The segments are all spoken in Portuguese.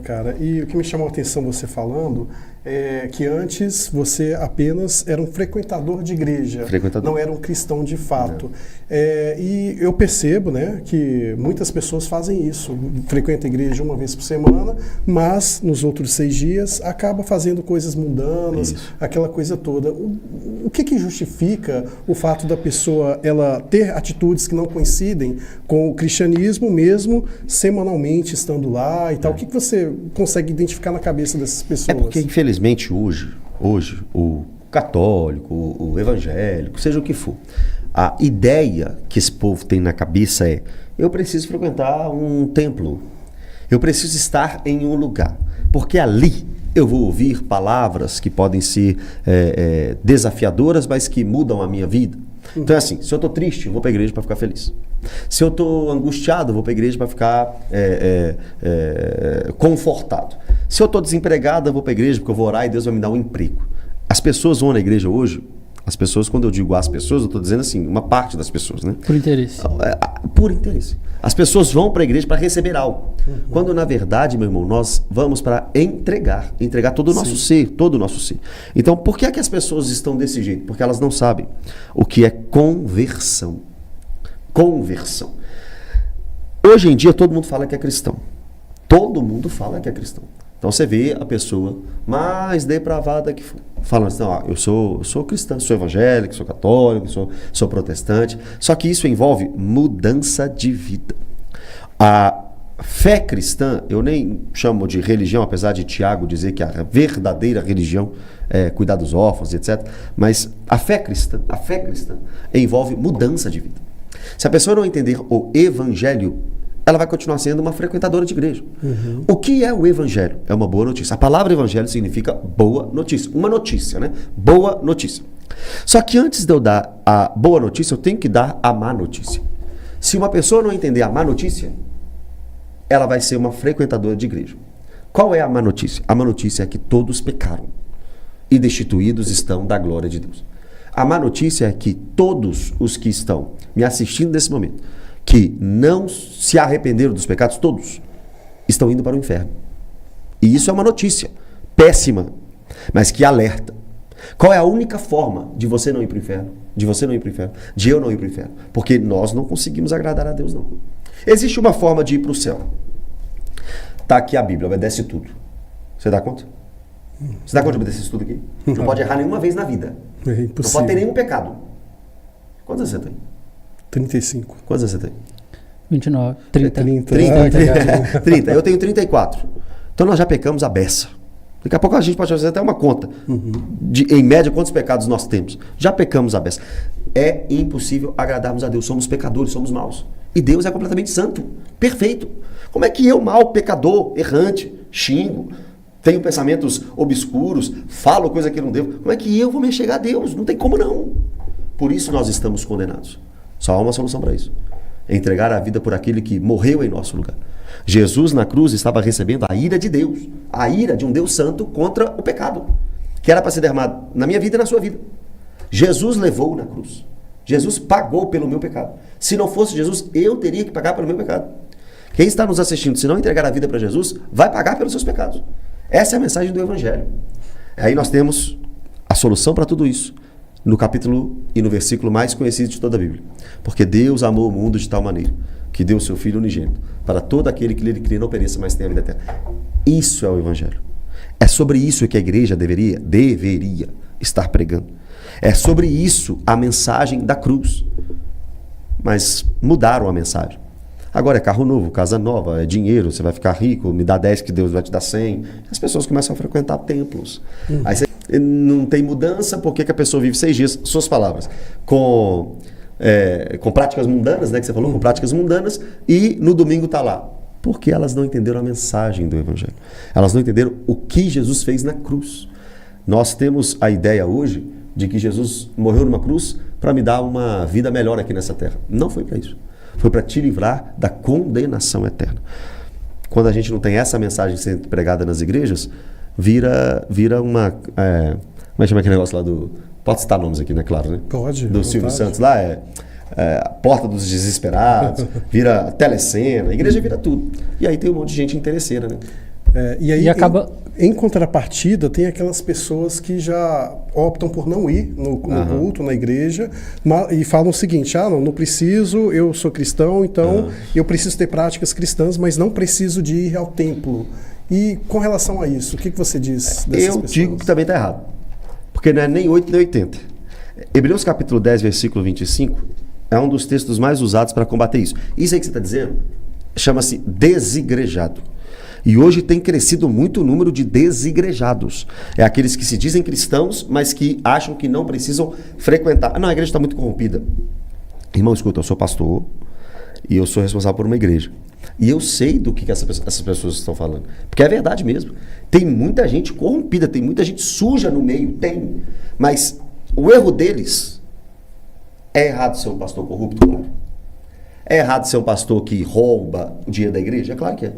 Cara, e o que me chamou a atenção você falando é que antes você apenas era um frequentador de igreja, não era um cristão de fato. E eu percebo, né, que muitas pessoas fazem isso, frequentam a igreja uma vez por semana, mas nos outros 6 dias acaba fazendo coisas mundanas, aquela coisa toda. O que justifica o fato da pessoa ela ter atitudes que não coincidem com o cristianismo mesmo semanalmente estando lá e tal? O que você consegue identificar na cabeça dessas pessoas? É porque, infelizmente, hoje o católico, o evangélico, seja o que for, a ideia que esse povo tem na cabeça é: eu preciso frequentar um templo, eu preciso estar em um lugar, porque ali eu vou ouvir palavras que podem ser desafiadoras, mas que mudam a minha vida. Então é assim, se eu estou triste, eu vou para a igreja para ficar feliz. Se eu estou angustiado, eu vou para a igreja para ficar confortado. Se eu estou desempregado, eu vou para a igreja porque eu vou orar e Deus vai me dar um emprego. As pessoas vão na igreja hoje, as pessoas, quando eu digo as pessoas, eu estou dizendo assim, uma parte das pessoas, né? Por interesse. Por interesse. As pessoas vão para a igreja para receber algo. Quando, na verdade, meu irmão, nós vamos para entregar todo o nosso ser, todo o nosso ser. Então, por que é que as pessoas estão desse jeito? Porque elas não sabem o que é conversão. Conversão. Hoje em dia, todo mundo fala que é cristão. Todo mundo fala que é cristão. Então, você vê a pessoa mais depravada que for, falando assim: eu sou cristão, sou evangélico, sou católico, sou protestante. Só que isso envolve mudança de vida. A fé cristã, eu nem chamo de religião, apesar de Tiago dizer que a verdadeira religião é cuidar dos órfãos, etc. Mas a fé cristã envolve mudança de vida. Se a pessoa não entender o evangelho, ela vai continuar sendo uma frequentadora de igreja. O que é o evangelho? É uma boa notícia. A palavra evangelho significa boa notícia. Uma notícia, né? Boa notícia. Só que antes de eu dar a boa notícia, eu tenho que dar a má notícia. Se uma pessoa não entender a má notícia, ela vai ser uma frequentadora de igreja. Qual é a má notícia? A má notícia é que todos pecaram e destituídos estão da glória de Deus. A má notícia é que todos os que estão me assistindo nesse momento, que não se arrependeram dos pecados, todos estão indo para o inferno. E isso é uma notícia péssima, mas que alerta. Qual é a única forma de você não ir para o inferno? De você não ir para o inferno? De eu não ir para o inferno? Porque nós não conseguimos agradar a Deus, não. Existe uma forma de ir para o céu. Está aqui a Bíblia, obedece tudo. Você dá conta? Você dá conta de obedecer isso tudo aqui? Não pode errar nenhuma vez na vida. É impossível. Não pode ter nenhum pecado. Quantos anos você tem? 35. Quantos anos você tem? 29. 30. 30. Eu tenho 34. Então nós já pecamos a beça. Daqui a pouco a gente pode fazer até uma conta. Em média, quantos pecados nós temos? Já pecamos a beça. É impossível agradarmos a Deus. Somos pecadores, somos maus. E Deus é completamente santo, perfeito. Como é que eu, mal, pecador, errante, xingo, tenho pensamentos obscuros, falo coisa que não devo, como é que eu vou me chegar a Deus? Não tem como não. Por isso nós estamos condenados. Só há uma solução para isso. É entregar a vida por aquele que morreu em nosso lugar. Jesus na cruz estava recebendo a ira de Deus. A ira de um Deus santo contra o pecado. Que era para ser derramado na minha vida e na sua vida. Jesus levou na cruz. Jesus pagou pelo meu pecado. Se não fosse Jesus, eu teria que pagar pelo meu pecado. Quem está nos assistindo, se não entregar a vida para Jesus, vai pagar pelos seus pecados. Essa é a mensagem do Evangelho. Aí nós temos a solução para tudo isso no capítulo e no versículo mais conhecido de toda a Bíblia. Porque Deus amou o mundo de tal maneira que deu o seu Filho unigênito para todo aquele que nele crê não pereça, mas tenha a vida eterna. Isso é o Evangelho. É sobre isso que a igreja deveria estar pregando. É sobre isso a mensagem da cruz. Mas mudaram a mensagem. Agora é carro novo, casa nova, é dinheiro, você vai ficar rico, me dá 10 que Deus vai te dar 100. As pessoas começam a frequentar templos. Aí você não tem mudança, por que a pessoa vive 6 dias, suas palavras, com práticas mundanas, né, que você falou, com práticas mundanas, e no domingo está lá. Porque elas não entenderam a mensagem do Evangelho. Elas não entenderam o que Jesus fez na cruz. Nós temos a ideia hoje de que Jesus morreu numa cruz para me dar uma vida melhor aqui nessa terra. Não foi para isso. Foi para te livrar da condenação eterna. Quando a gente não tem essa mensagem sendo pregada nas igrejas, vira uma... como é que chama aquele negócio lá do... Pode citar nomes aqui, né? Claro, né? Pode. Do Silvio Santos lá, a Porta dos Desesperados, vira telecena, a igreja vira tudo. E aí tem um monte de gente interesseira, né? E aí, E acaba... em contrapartida, tem aquelas pessoas que já optam por não ir no culto, na igreja, e falam o seguinte: não preciso, eu sou cristão, então eu preciso ter práticas cristãs, mas não preciso de ir ao templo. E com relação a isso, o que você diz dessas pessoas? Eu digo que também está errado, porque não é nem 8 nem 80. Hebreus capítulo 10, versículo 25, é um dos textos mais usados para combater isso. Isso aí que você está dizendo chama-se desigrejado. E hoje tem crescido muito o número de desigrejados. É aqueles que se dizem cristãos, mas que acham que não precisam frequentar. Não, a igreja está muito corrompida. Irmão, escuta, eu sou pastor e eu sou responsável por uma igreja. E eu sei do que essas pessoas estão falando. Porque é verdade mesmo. Tem muita gente corrompida, tem muita gente suja no meio, tem. Mas o erro deles é errado ser um pastor corrupto, claro. É errado ser um pastor que rouba o dinheiro da igreja? É claro que é.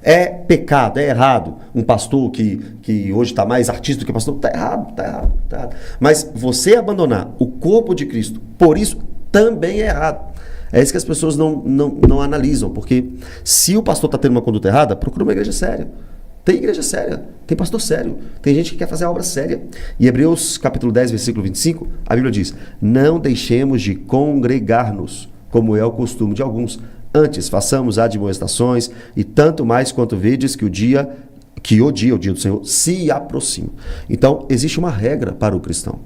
É pecado, é errado. Um pastor que hoje está mais artista do que pastor, está errado. Mas você abandonar o corpo de Cristo, por isso, também é errado. É isso que as pessoas não analisam, porque se o pastor está tendo uma conduta errada, procura uma igreja séria. Tem igreja séria, tem pastor sério, tem gente que quer fazer a obra séria. E Hebreus capítulo 10, versículo 25, a Bíblia diz: não deixemos de congregar-nos, como é o costume de alguns. Antes, façamos admoestações, e tanto mais quanto vedes que o dia do Senhor, se aproxima. Então, existe uma regra para o cristão.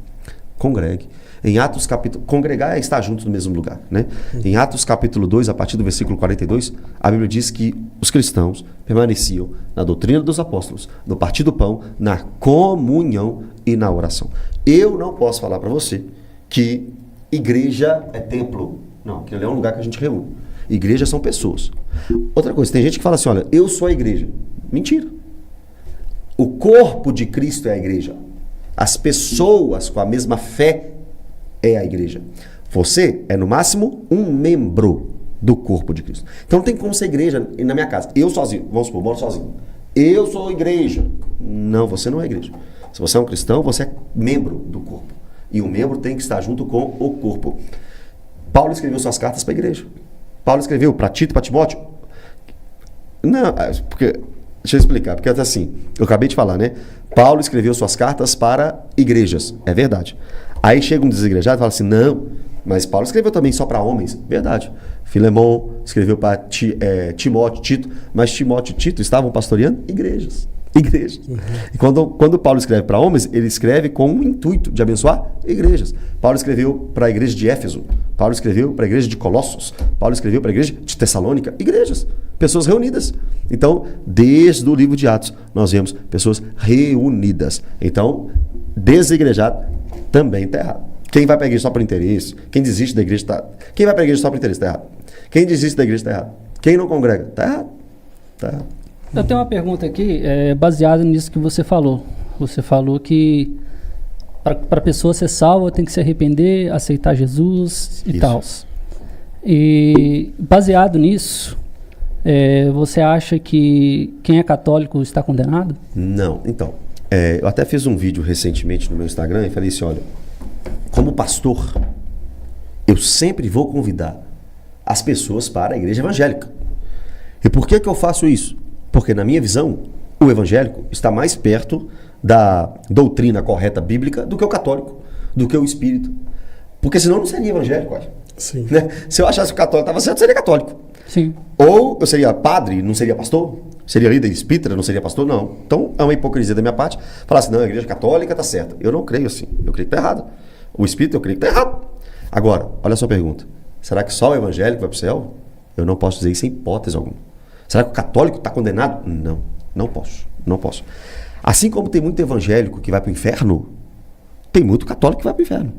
Congregue. Em Atos capítulo... Congregar é estar juntos no mesmo lugar, né? Em Atos capítulo 2, a partir do versículo 42, a Bíblia diz que os cristãos permaneciam na doutrina dos apóstolos, no partir do pão, na comunhão e na oração. Eu não posso falar para você que igreja é templo. Não, aquilo é um lugar que a gente reúne. Igreja são pessoas. Outra coisa, tem gente que fala assim: olha, eu sou a igreja. Mentira. O corpo de Cristo é a igreja. As pessoas com a mesma fé é a igreja. Você é, no máximo, um membro do corpo de Cristo. Então não tem como ser igreja na minha casa. Eu sozinho, vamos supor, moro sozinho. Eu sou igreja. Não, você não é igreja. Se você é um cristão, você é membro do corpo. E o membro tem que estar junto com o corpo. Paulo escreveu suas cartas para a igreja. Paulo escreveu para Tito, para Timóteo. Não, porque... Deixa eu explicar, porque assim, eu acabei de falar, né? Paulo escreveu suas cartas para igrejas. É verdade. Aí chega um desigrejado e fala assim: não, mas Paulo escreveu também só para homens. Verdade. Filemão escreveu para Timóteo, Tito, mas Timóteo e Tito estavam pastoreando igrejas. Uhum. E quando Paulo escreve para homens, ele escreve com o intuito de abençoar igrejas. Paulo escreveu para a igreja de Éfeso, Paulo escreveu para a igreja de Colossos, Paulo escreveu para a igreja de Tessalônica, igrejas, pessoas reunidas. Então, desde o livro de Atos, nós vemos pessoas reunidas. Então, desigrejado também está errado. Quem vai para a igreja só por interesse, quem desiste da igreja está... Quem vai para a igreja só por interesse está errado. Quem desiste da igreja está errado. Quem não congrega está errado. Está errado. Eu tenho uma pergunta aqui, baseada nisso que você falou. Você falou que para a pessoa ser salva tem que se arrepender, aceitar Jesus e tal. E baseado nisso, você acha que quem é católico está condenado? Não. Então, eu até fiz um vídeo recentemente no meu Instagram e falei assim: olha, como pastor, eu sempre vou convidar as pessoas para a igreja evangélica. E por que eu faço isso? Porque, na minha visão, o evangélico está mais perto da doutrina correta bíblica do que o católico, do que o espírito. Porque senão eu não seria evangélico, olha. Sim. Né? Se eu achasse que o católico estava certo, eu seria católico. Sim. Ou eu seria padre, não seria pastor? Seria líder espírita, não seria pastor? Não. Então, é uma hipocrisia da minha parte falar assim: não, a igreja católica está certa. Eu não creio assim. Eu creio que está errado. O espírito, eu creio que está errado. Agora, olha a sua pergunta. Será que só o evangélico vai para o céu? Eu não posso dizer isso em hipótese alguma. Será que o católico está condenado? Não, não posso. Assim como tem muito evangélico que vai para o inferno, tem muito católico que vai para o inferno.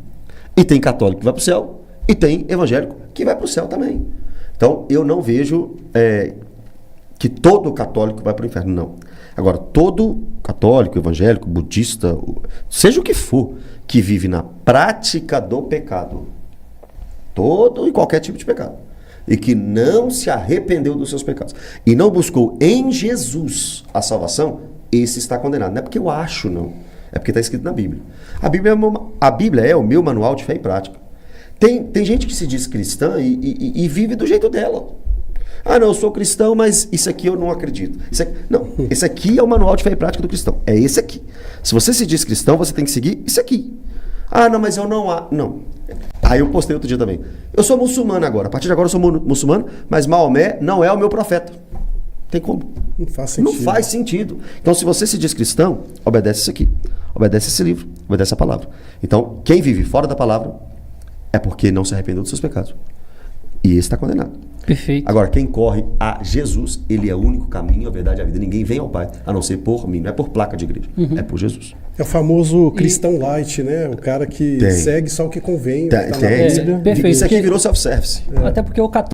E tem católico que vai para o céu, e tem evangélico que vai para o céu também. Então, eu não vejo que todo católico vai para o inferno, não. Agora, todo católico, evangélico, budista, seja o que for, que vive na prática do pecado, todo e qualquer tipo de pecado, e que não se arrependeu dos seus pecados e não buscou em Jesus a salvação, esse está condenado. Não é porque eu acho, não. É porque está escrito na Bíblia. A Bíblia é o meu manual de fé e prática. Tem gente que se diz cristã e vive do jeito dela. Ah, não, eu sou cristão, mas isso aqui eu não acredito. Não, esse aqui é o manual de fé e prática do cristão. É esse aqui. Se você se diz cristão, você tem que seguir isso aqui. Ah, não, mas eu não... Não. Aí eu postei outro dia também. Eu sou muçulmano agora. A partir de agora eu sou muçulmano, mas Maomé não é o meu profeta. Tem como? Não faz sentido. Não faz sentido. Então, se você se diz cristão, obedece isso aqui. Obedece esse livro. Obedece a palavra. Então, quem vive fora da palavra é porque não se arrependeu dos seus pecados. E esse está condenado. Perfeito. Agora, quem corre a Jesus, ele é o único caminho, a verdade e a vida. Ninguém vem ao Pai, a não ser por mim. Não é por placa de igreja, é por Jesus. É o famoso cristão light, né? O cara que segue só o que convém. Tem. Perfeito. Isso aqui virou self-service. Até porque o